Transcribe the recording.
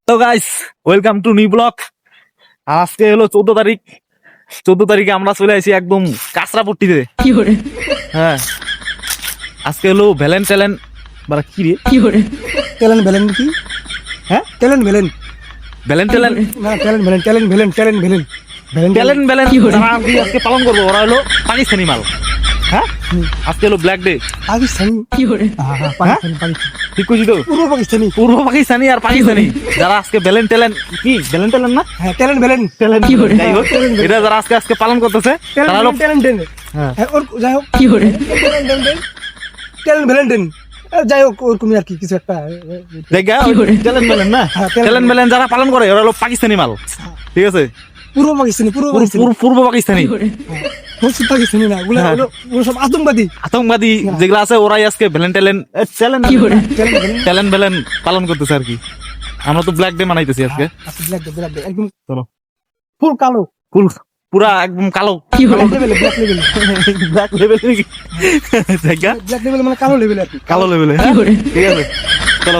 তো guys, welcome to new blog. আজকে হলো 14 তারিখ। 14 তারিখে আমরা চলে আসি একদম কাঁচরাপট্টিতে। হ্যাঁ, আজকে হলো ভ্যালেন্টাইন বারা কি রে ট্যালেন্ট ভ্যালেন কি? হ্যাঁ, ট্যালেন্ট ভ্যালেন ভ্যালেন্টাইন না, ট্যালেন্ট ভ্যালেন ট্যালেন্ট যারা আমি আজকে পালন করবো ওরা হলো পাকিস্তানি মাল। হ্যাঁ, আজকে হলো ব্ল্যাক ডে। পাকিস্তানি পাকিস্তানি ঠিক কইছি তো? পূর্ব পাকিস্তানি। পূর্ব পাকিস্তানি আর পাকিস্তানি যারা আজকে ভ্যালেন্টাইন কি ভ্যালেন্টাইন না হ্যাঁ, ট্যালেন্ট ভ্যালেন যাই হোক, এটা যারা আজকে পালন করতেছে তারা হলো ট্যালেন্ট হ্যাঁ। ওর যাই হোক ট্যালেন্ট ভ্যালেন্টাইন যাই হোক ওরকমই আর কি কিছু একটা দেখা ট্যালেন্ট মেলেন না, হ্যাঁ, talent ট্যালেন্ট মেলেন যারা পালন করে ওরা হলো পাকিস্তানি মাল। ঠিক আছে, পূর্ব পাকিস্তানি পূর্ব পাকিস্তানি পশ্চিম পাকিস্তানি না, ওগুলো হ্যাঁ। ওগুলো সব আতঙ্কবাদী। আতঙ্কবাদী যেগুলো আছে ওরাই আজকে ভ্যালেন্টাইন ট্যালেন্ট ভ্যালেন পালন করতেছে আর কি। আমরা তো ব্ল্যাক ডে মানাইতেছি আজকে। ব্ল্যাক ডে একদম চলো, ফুল কালো ফুল পুরা একদম কালো ব্ল্যাক লেভেলে ব্ল্যাক লেভেল ব্ল্যাক লেভেলে মানে কালো লেভেলে আর কি। কালো লেভেলে। ঠিক আছে, চলো।